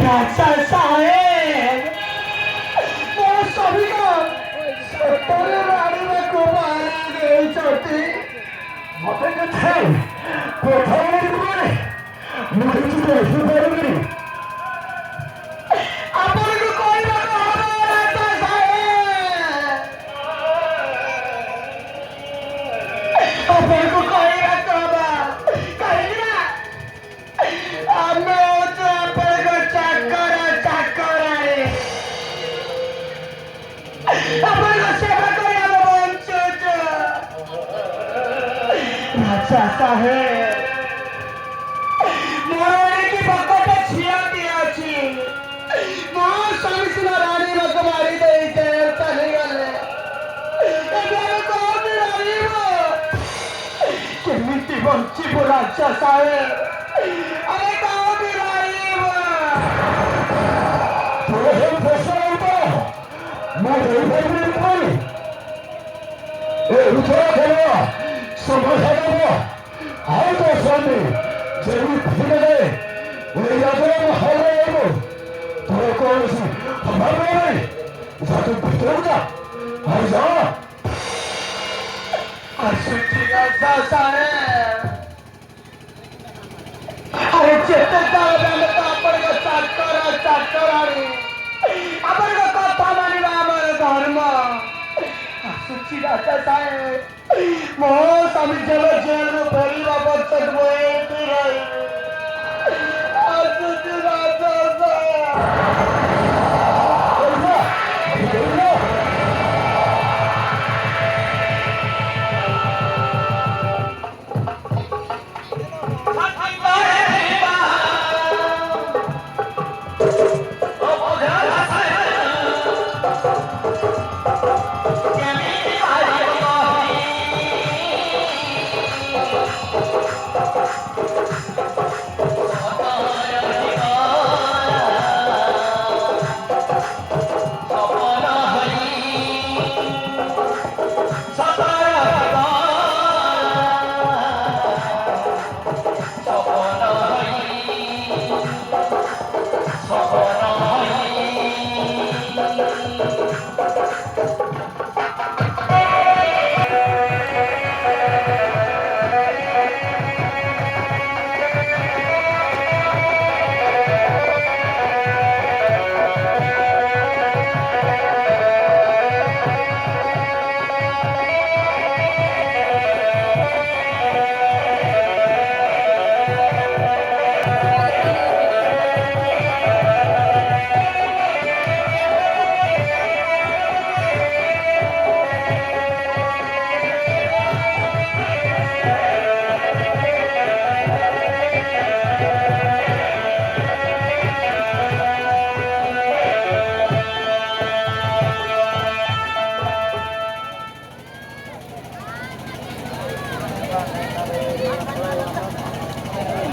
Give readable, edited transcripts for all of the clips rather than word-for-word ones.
राजा साहेब ମୋ ସ୍ୱାମୀର ସତରେ ରାଣିବାକୁ ମାରି ଦେଇଛନ୍ତି। ମତେ କିଛି କଥା ବୋଲେ ମୁଁ କିଛି ଦେଖିପାରିବିନି। ଆପଣଙ୍କୁ କହିବାକୁ ହବ ରାଜା ସାହେବ, ଆପଣଙ୍କୁ କହିବାକୁ ହବ କାହିଁକି ନା ଆମେ ହଉଛୁ ଆପଣଙ୍କ ଚାକରାଣୀ। ଆପଣଙ୍କ ସେବା କରି ଆମେ ବଞ୍ଚୁଛୁ। ରାଜା ସାହେବ ମୋର ଏଣିକି ବକଟେ ଝିଅଟିଏ ଅଛି। ମୋ ସ୍ୱାମୀ ସିନା ରାଣୀବାକୁ ମାରି ଦେଇ ଚାଲିଗଲେ, ଏବେ ଆମେ କୋଉଠି ରହିବୁ? କେମିତି ବଞ୍ଚିବୁ ରାଜା ସାହେବ? ଆମେ କୋଉଠି ରହିବୁ? ମୁଁ ଦେଇପାରିବିନି ପୁଣି ଏଇଥର ଖେଳ ସମାଧାନ ହବ। ଆଉ ତୋ ସ୍ୱାମୀ ଯେମିତି ଫିରେ ଏଇ ରାଜା ହରାଇବୁ ତୋର କୌଣସି ଅଭାବ ନାହିଁ। ତୁ ଭିତରକୁ ଯା, ଆଉ ଯା। ଆସୁଛି ରାଜା ସାହେବ। ଆରେ ଯେତେ ଯାହା ଆମେ ତ ଆପଣଙ୍କ ଚାକରାଣୀ, ଆପଣଙ୍କ କଥା ମାନିବା ଆମର ଧର୍ମ। ଆସୁଛି ରାଜା ସାହେବ। ମୋ ସ୍ୱାମୀ ଯେବେ ଜେଲରୁ ଫେରିବା ପର୍ଯ୍ୟନ୍ତ ମୁଁ ଏଇଠି ରହିବି। ଆସୁଛି ରାଜା ସାହେବ।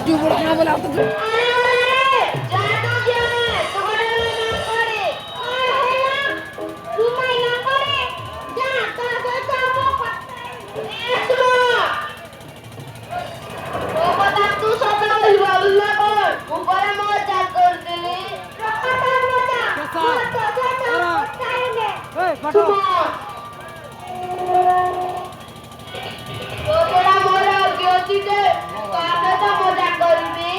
जो बड़ा ना बोला तो ମଜା କରିବି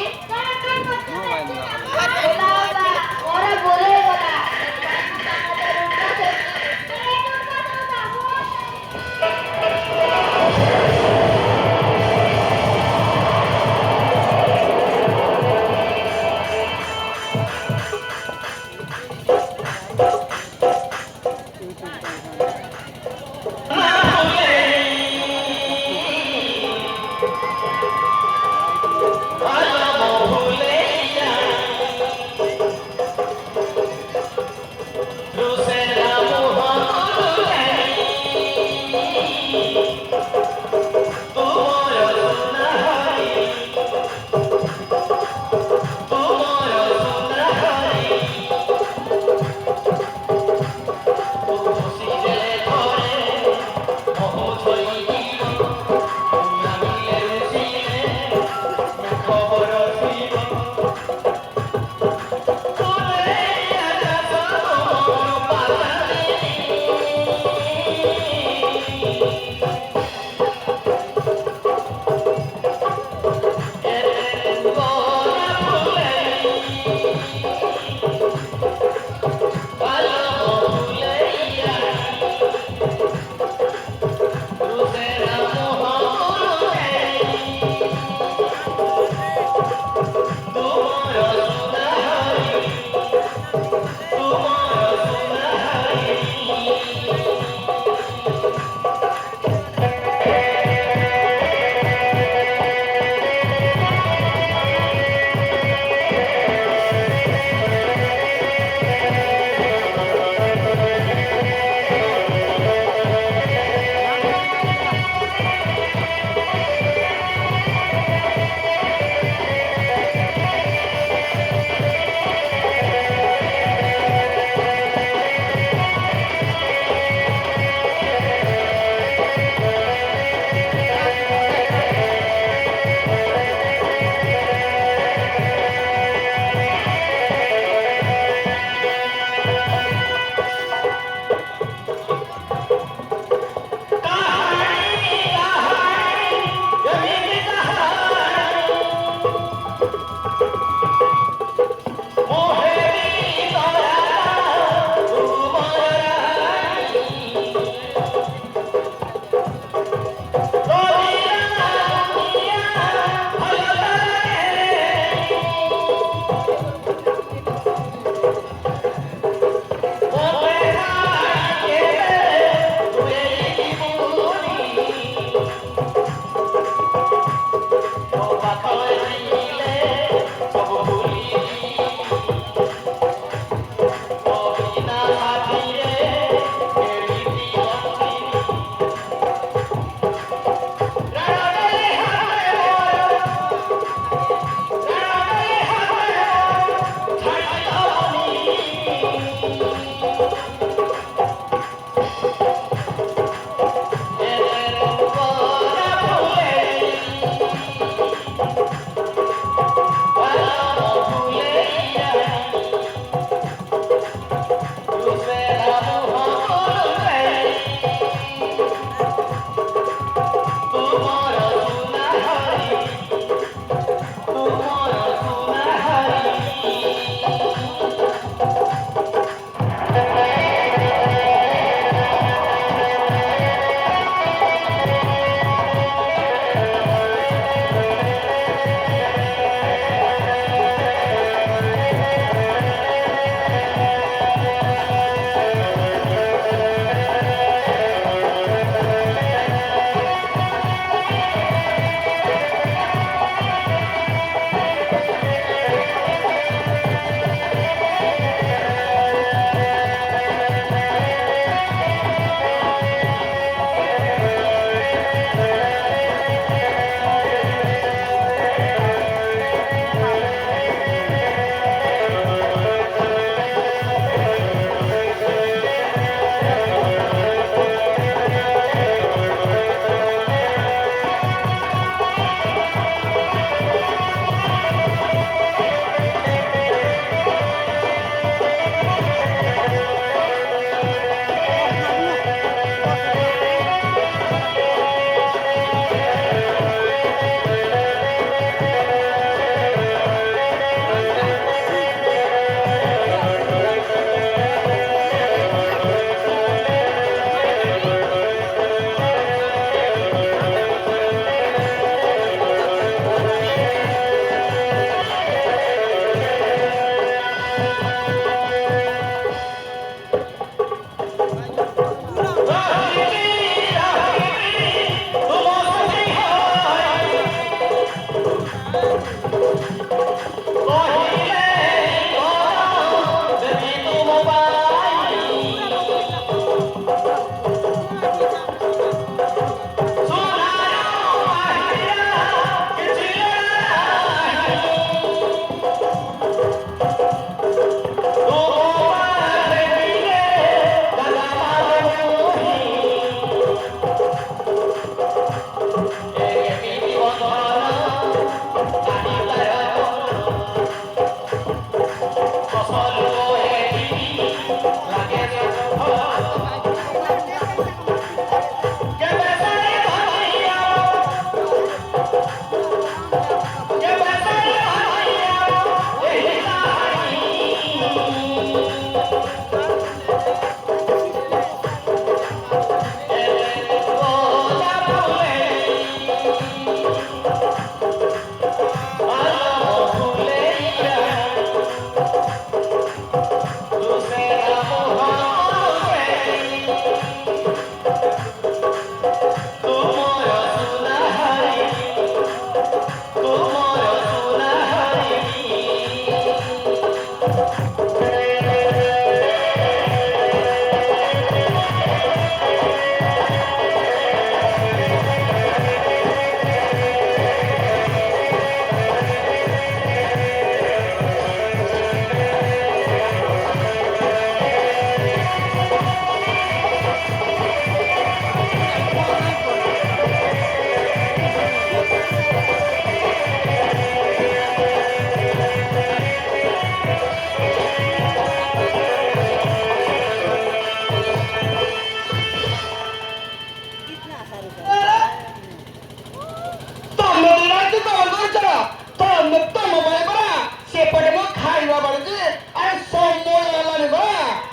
ତମ ବେଳେ ପରା ସେପଟେ ମୁଁ ଖାଇବା ବେଳକୁ ଆରେ ସମୟ ହେଲାନି ବା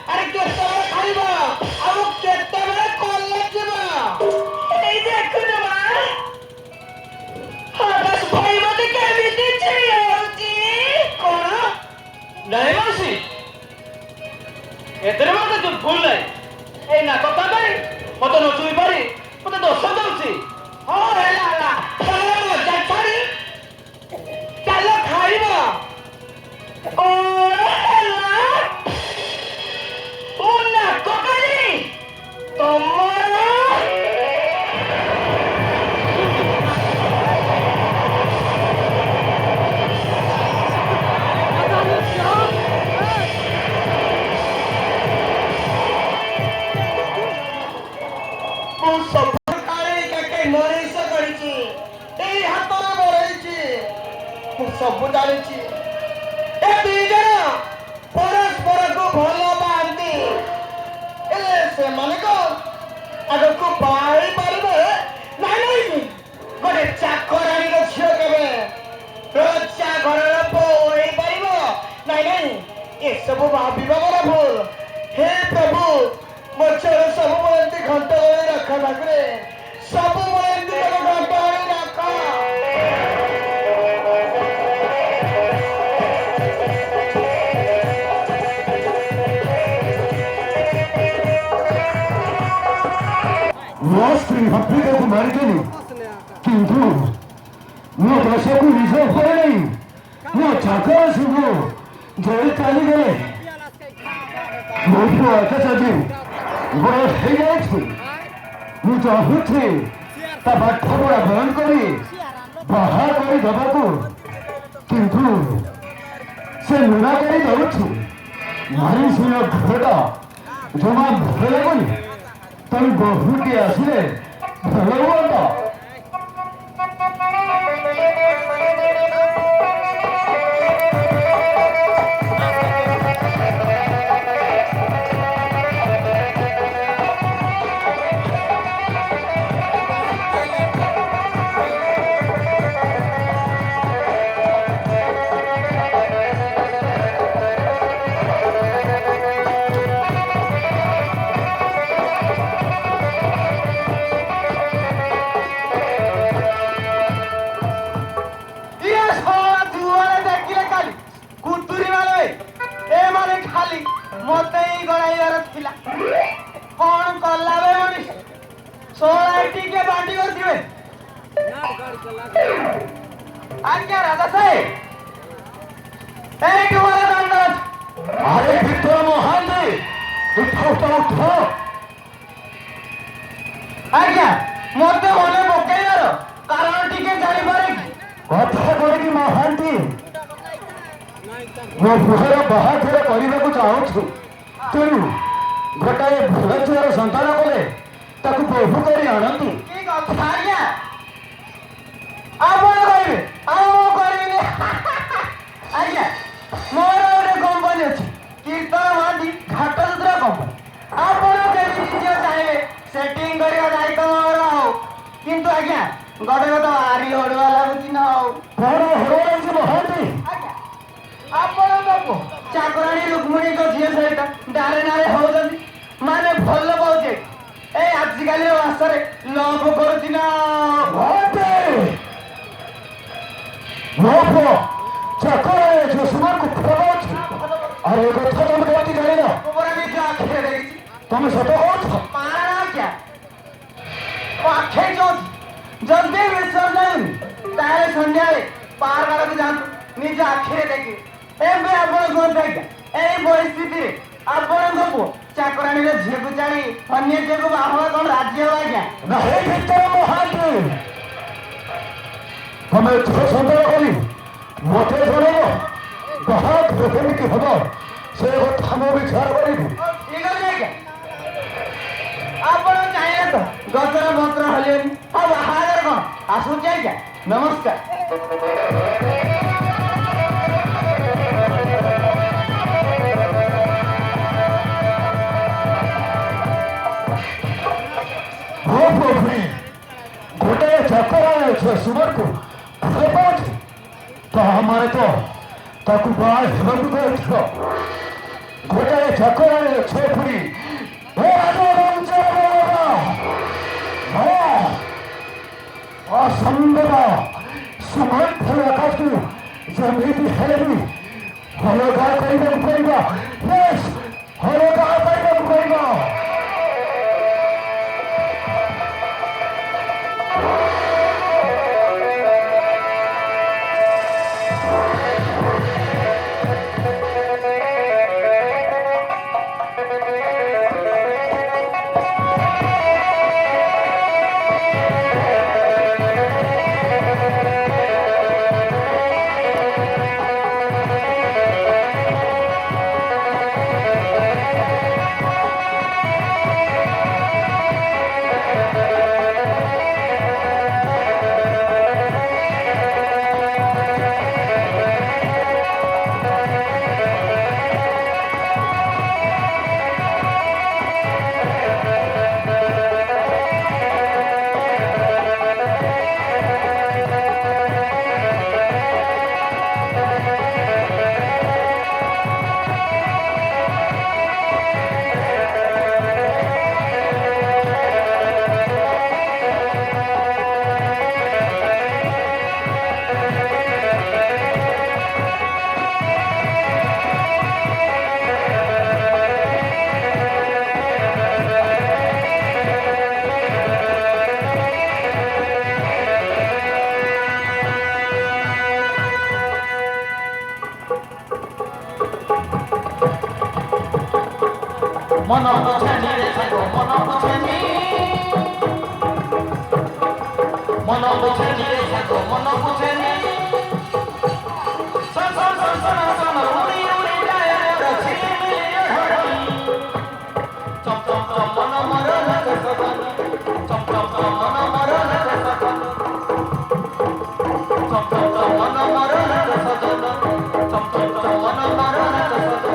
ଆରେ କେତେବେଳେ ଖାଇବା ଆଉ କେତେବେଳେ କଲେଜ ଯିବା ଏଇ ଦେଖୁନ ମା ହଠାତ୍ ଭାଇ ମତେ କେମିତି ଚିଡ଼ିଯାଉଛି କଣ नहीं मासी एतरे मते जो भूल नहीं ए ना कथा नहीं मते न चुई पारी मते दोष दउची ହଁ ହେଲା ହେଲା ଚାଲ ମଜା ଛାଡ଼ି ଚାଲ ଖାଇବା କଣ ହେଲା ଓ ନାକ କାଲି ତମର ମୁଁ ସବୁ କାଳେ କେତେ ମଣିଷ କରିଛି ଏଇ ହାତରେ ବଢେଇଛି ମୁଁ ସବୁ ଜାଣିଛି ଏ ଦୁଇ ଜଣ ପରସ୍ପରକୁ ଭଲ ପାଆନ୍ତି ହେଲେ ସେମାନଙ୍କ ଆଗକୁ ବାହା ହେଇପାରିବେ ନାଇଁ ନାଇଁ ଗୋଟେ ଚାକରାଣୀର ଝିଅ କେବେ ରଜା ଘରର ବୋଉ ହେଇପାରିବ ନାଇଁ ନାଇଁ ଏସବୁ ଭାବିବା ମୋର ଭୁଲ ହେ ପ୍ରଭୁ ମୋ ଝିଅର ସବୁବେଳେ ଏମିତି ଘଣ୍ଟ ଘୋଡ଼ି ରଖ ପାଖରେ ସବୁବେଳେ ଏମିତି ତମ ଘଣ୍ଟ ଘୋଡ଼ି ରଖ ମୋ ସ୍ତ୍ରୀ ହତ୍ୟାକୁ ମାରିଦେଲି କିନ୍ତୁ ମୋ ଦୋଷକୁ ନିଜ ଉପରେ ନେଇ ମୋ ଚାକର ସବୁ ଜଳି ଚାଲିଗଲେ ମୋ ପୁଅ ଏକାଚି ବଡ଼ ହେଇଯାଇଛି ମୁଁ ଚାହୁଁଛି ତା ପାଠପଢ଼ା ବନ୍ଦ କରି ବାହା କରି ଦେବାକୁ କିନ୍ତୁ ସେ ମନା କରି ଦେଉଛି ନାରୀ ଶୁଣ ଘରଟା ଜମା ଭଲ ଲାଗୁନି ତମ ବହୁଟି ଆସିଲେ ଭଲ ହୁଅନ୍ତା ମତେ ଏଇ ଗଳାଇବାର ଥିଲା କଣ କଲା ବେ ମଣିଷ ଷୋହଳ ଟିକେ ବାଣ୍ଟି କରିଥିବେ ଆଜ୍ଞା ରାଜା ସାହେବ ଏଇଠି ମୋର ଦଣ୍ଡ ଅଛି ଆରେ ଭିତର ମହାନ୍ତି ଉଠ ଉଠ ଉଠ ଆଜ୍ଞା ମତେ ମନେ ପକେଇବାର କାରଣ ଟିକେ ଜାଣିପାରେ କି କଥା କହିକି ମହାନ୍ତି ମୋ ପୁଅର ବାହାଘର କରିବାକୁ ଚାହୁଁଛୁ ତେଣୁ ଗୋଟାଏ ଭଲ ଝିଅର ସନ୍ତାନ କଲେ ତାକୁ ବୋହୂ କରି ଆଣନ୍ତି କି କଥା ଆଜ୍ଞା ଆପଣ କହିବେ ଆଉ ମୁଁ କରିବିନି ଆଜ୍ଞା ମୋର ଗୋଟେ କମ୍ପାନୀ ଅଛି କୀର୍ତ୍ତନ ମହାନ୍ତି ଘାଟସୂତ୍ର କମ୍ପାନୀ ଆପଣ ଯେମିତି ଝିଅ ଚାହିଁବେ ସେଟିଂ କରିବା ଦାୟିତ୍ୱ ମୋର ଆଉ କିନ୍ତୁ ଆଜ୍ଞା ଗୋଟେ କଥା ଭାରି ହଡ଼ୁଆ ଲାଗୁଛି ନା ଆଉ କଣ ହରଉଛି ମହାନ୍ତି ଆଜ୍ଞା ଆପଣଙ୍କ ପୁଅ ଚାକରାଣୀ ରୁକ୍ମିଣୀଙ୍କ ଝିଅ ସହିତ ଡାରେ ଡାରେ ହଉଛନ୍ତି ମାନେ ଭଲ ପାଉଛି ଏଇ ଆଜିକାଲି ଭାଷାରେ ଲଭ କରୁଛି ନା ମହାନ୍ତି ମୋ ପୁଅ ଚାକରାଣୀ ଯଶୋମାନଙ୍କୁ ଖବଉଛି ଆରେ ଏ କଥା ତମେ କେମିତି ଜାଣିଲ ଖବର ନିଜ ଆଖିରେ ଦେଖିଛି ତମେ ସତ କହୁଛ ପାଣା ଆଜ୍ଞା ମୋ ଆଖି ଯୋଉଠି ଯଦି ବିଶ୍ୱାସ ନାହିଁ ତାହେଲେ ସନ୍ଧ୍ୟାରେ ପାର୍କ ଆଡ଼କୁ ଯାଆନ୍ତୁ ନିଜ ଆଖିରେ ଦେଖି ଏବେ ଆପଣ କୁହନ୍ତୁ ଆଜ୍ଞା ଏଇ ପରିସ୍ଥିତିରେ ଆପଣଙ୍କ ପୁଅ ଚାକରାଣୀର ଝିଅକୁ ଛାଡ଼ି ଅନ୍ୟ ଝିଅକୁ ବାହା ହେବା କଣ ରାଜି ହବ ଆଜ୍ଞା ନାହିଁ ଭିତର ମହାନ୍ତି ତମେ ଝିଅ ସନ୍ତାନ କରି ମତେ ଜଣାଇବ ବାହାଘର କେମିତି ହବ ସେ କଥା ମୁଁ ବିଚାର କରିବି ଠିକ ଅଛି ଆଜ୍ଞା ଆପଣ ଚାହିଁଲେ ତ ଗଛର ପତ୍ର ହଲିବନି ଆଉ ବାହାଘର କଣ ଆସୁଛି ଆଜ୍ଞା ନମସ୍କାର ମୋ ଗୋଟାଏ ଚାକର ଶଶୁରକୁ ଭଲ ପାଉଛି ତାହା ମାନେ ତ ତାକୁ ବାହା ହେବାକୁ କହିଥିବ। ଗୋଟାଏ ଚକ୍ରରେ ଛେପୁରୀ ଅସମ୍ଭବ ସମର୍ଥ ଆକାଶକୁ ଯେମିତି ହେଲେ ବି ଅଲଗା କରିବାକୁ ପଡ଼ିବ। ଅଲଗା କରିବାକୁ ପଡ଼ିବ। मन बुझेनी रे सागो मन बुझेनी मन बुझेनी रे सागो मन बुझेनी सन सन सन सन सन उड़ी उड़ी जाए रे छिली चम चम चम मन मरो न सगन चम चम चम मन मरो न सगन चम चम चम मन मरो न सगन चम चम चम मन मरो न सगन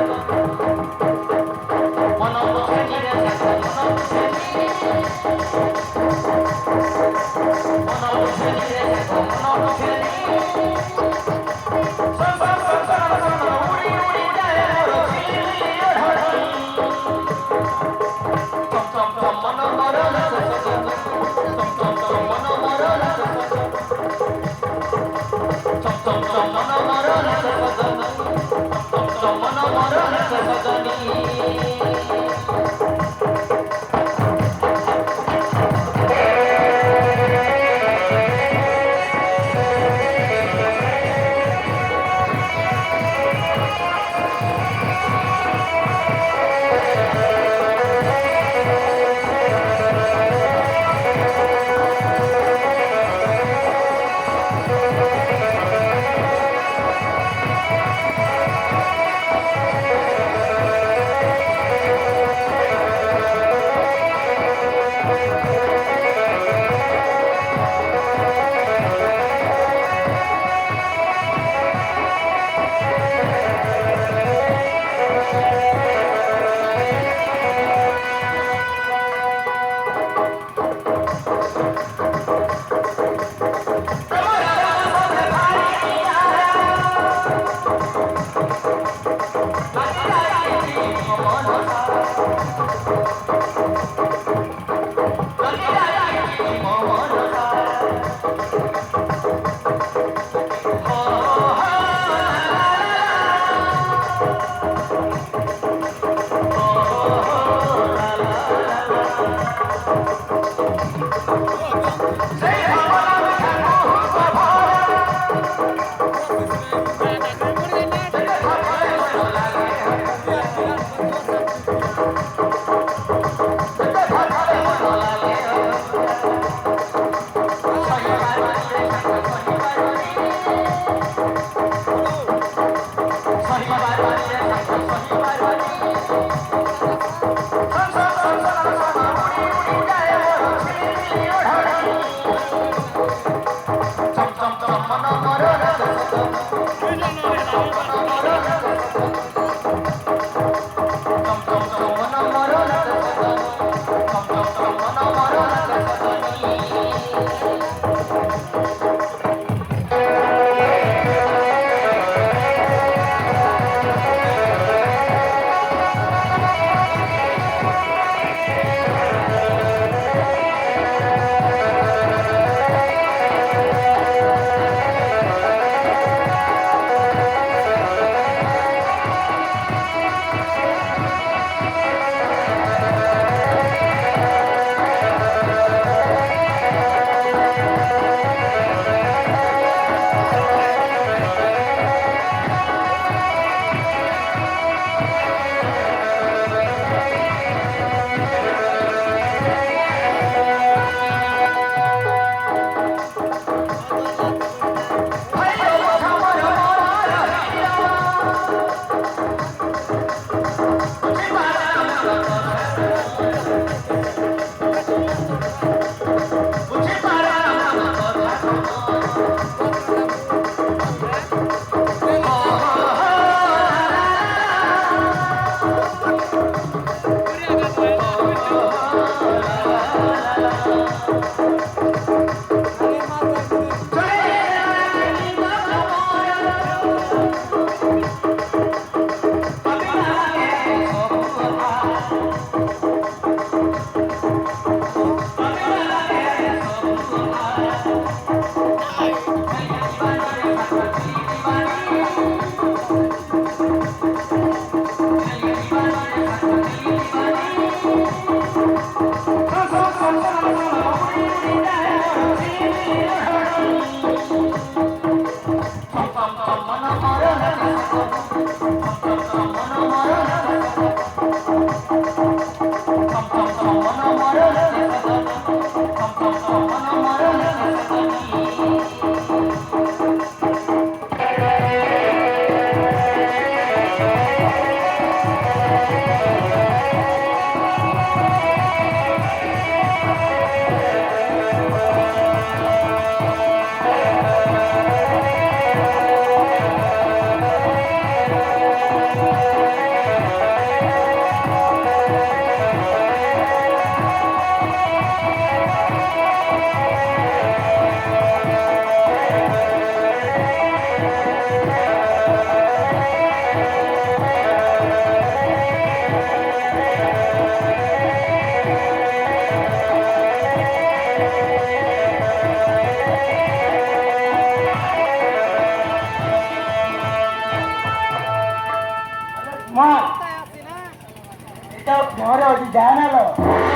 ଜାଣଲ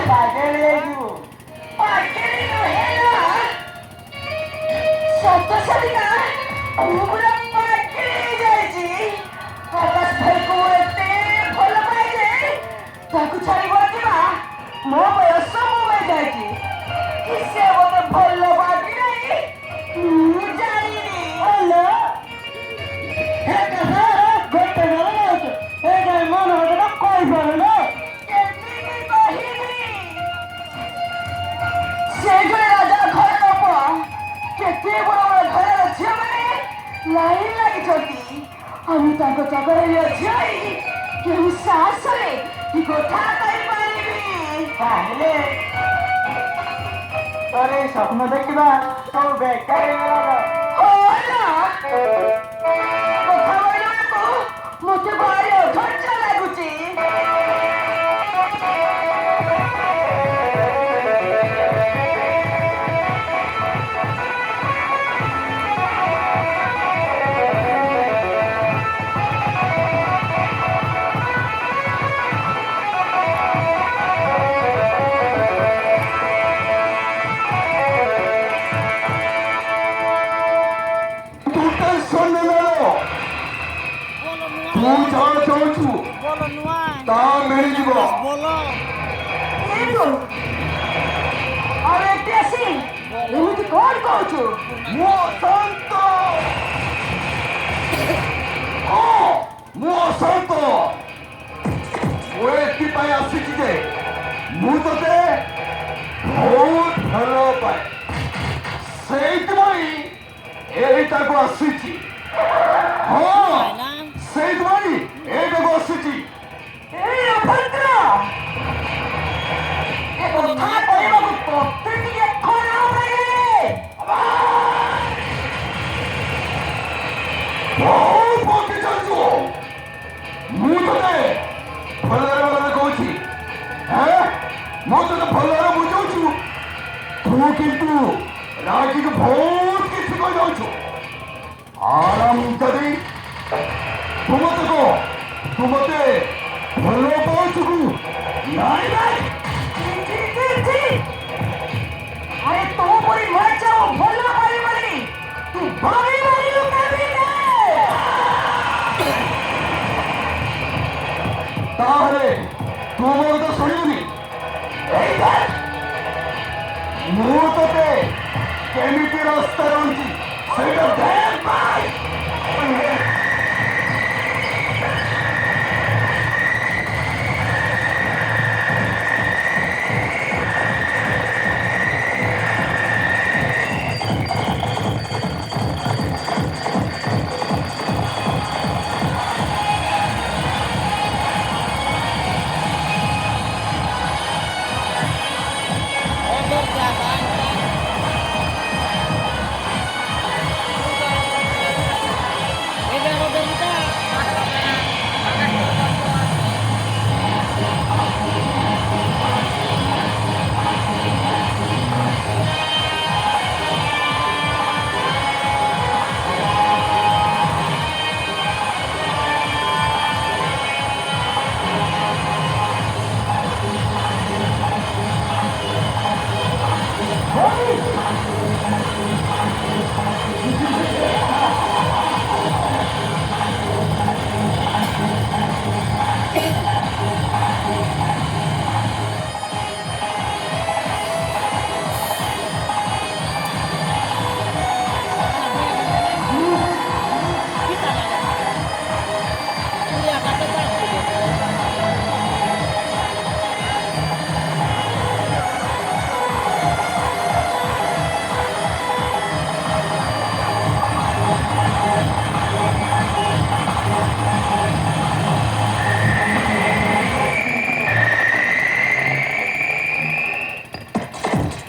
ପାଗେଳି ହେଇଯିବୁ। ପାଗେଳି ନୁହେଁ ସତ ସରିକା ମୁଁ ପୁରା ପାଗେଳି ହେଇଯାଇଛି। ଆକାଶ ଭାଇକୁ ମୁଁ ଏତେ ଭଲ ପାଏ ଯେ ତାକୁ ଛାଡ଼ିବ ଯିବା ମୋ ବୟସ କମେଇ ଯାଇଛି। କି ସେ ମୋତେ ଭଲ ପାଆନ୍ତି ନାହିଁ ମୁଁ ଜାଣିନି। ହେଲୋ ଗୋଟେ ମନ କହିପାରୁନ କେମିତି କହିବି? ସେ ଜଣେ ରାଜାର ଘରର ପୁଅ। କେତେ ବଡ଼ ବଡ଼ ଘରର ଝିଅମାନେ ଲାଇନ୍ ଲାଗିଛନ୍ତି। আমি ତାଙ୍କ ଚାକରରେ ଅଛି କେଉଁ ସାହସରେ କି କଥା କହିପାରିବି? ତାହେଲେ ତୋର ଏଇ ସ୍ୱପ୍ନ ଦେଖିବା ସବୁ ବେକାର କଥା କହିବାକୁ ମୋତେ ଭାରି ଅଧୈର୍ଯ୍ୟ ଲାଗୁଛି। ତୁ ଟେନସନ୍ ନେଲ। ତୁ ଯାହା ଚାହୁଁଛୁ ତାହା ମିଳିଯିବ। କିନ୍ତୁ ଆଉ ଏଠି ଆସି ଏମିତି କଣ କହୁଛୁ? ମୁଁ ଅଶାନ୍ତ। ହଁ ମୁଁ ଅଶାନ୍ତ। ମୁଁ ଏଥିପାଇଁ ଆସିଛି ଯେ ମୁଁ ତତେ ବହୁତ ଭଲ ପାଏ। ସେଇଥିପାଇଁ ଏଇଟାକୁ ଆସିଛି। ହଁ ସେଇଥିପାଇଁ ଏଇଟାକୁ ଆସିଛି। ଏଇ ଅଭଦ୍ର ଏ କଥା କହିବାକୁ ତୋତେ ଟିକେ ଖରାପ ଲାଗେ। ବହୁତ ବକି ଚାଲିଛୁ। ମୁଁ ତତେ ଭଲରେ ଭଲରେ କହୁଛି। ମୁଁ ତତେ ଭଲରେ ବୁଝାଉଛୁ। ତୁ କିନ୍ତୁ ରାଗିକି ବହୁତ କିଛି କହିଯାଉଛୁ। ଆରାମ କରି ତୁ ମତେ କହ, ତୁ ମତେ ଭଲ ପାଉଛୁ କି ନାଇଁ? ନାଇଁ আরে তো পরি মরছাও ভুল পারি বলি তুই ভাবি ভাবি লুকাবি না। তাহলে তু মোর তো শুনিবনি। এই দেখ ମୁଁ ତତେ କେମିତି ରାସ୍ତାରେ ଆଣୁଛି ସେଇଟା ଦେଖ ଭାଇ।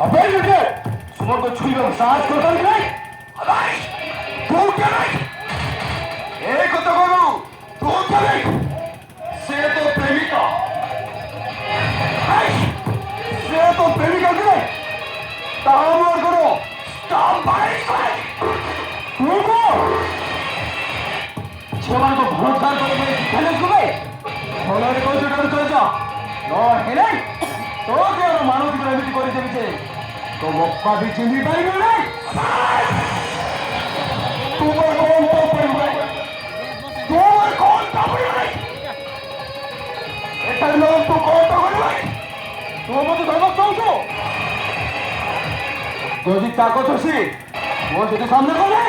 अबे लड़के सुमन को छुईबे साहस करता नहीं। अबे तू क्या नहीं एक तो बोलू तू क्या नहीं से तो प्रेमिका से तो प्रेमिका के काम और करो स्टॉप भाई रुको छेवान को भरोसा करके मैंने सुने बोला रे कौन से डर चल जा ହେଲେ ତୋକେ ଆଉ ମାନସିକ ଏମିତି କରିଦେବି ଯେ ତୋ ମକା ବି ଚିହ୍ନି ପାରିବ ନାହିଁ। ତୁମର କଣ କରିବ ତୁମର କଣ କରିବ ନାହିଁ ଏଠାରେ ଲୋକ ତୁ କଣ କରିବ ତୁ ମତେ ଧମକ ଦଉଛୁ ଯଦି ତାକତ ଅଛି ମୋ ଯଦି ସାମ୍ନା କଲେ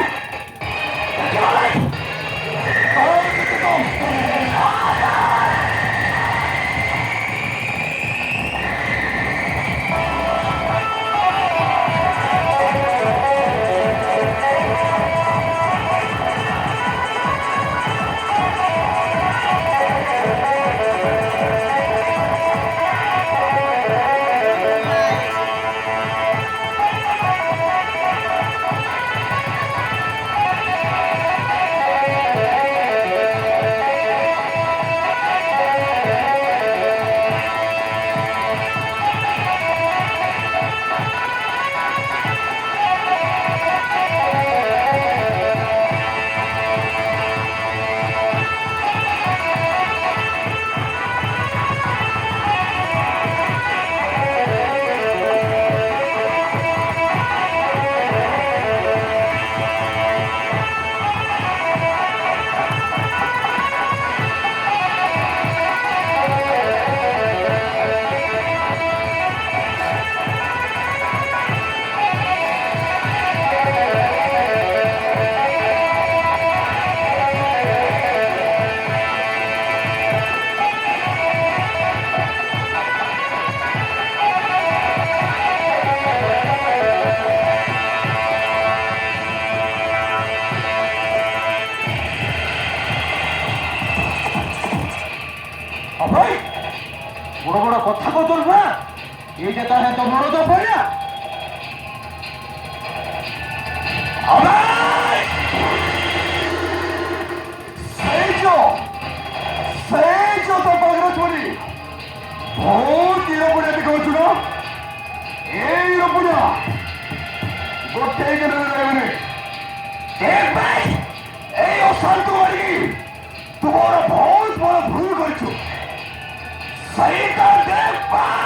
ভাই বড় বড় কথা বলতো না এই যে তাহলে তো বড় তো পড়া সেই তো পাগড়া ছড়ি বহুত ইরপুরে আমি কହୁଛୁ না এই ইরপুরা গোটে দিন ରହିବନି দেখ ভাই এই অশান্ত বাড়ি তোমার বহুত বড় ভুল করছো सही कर दे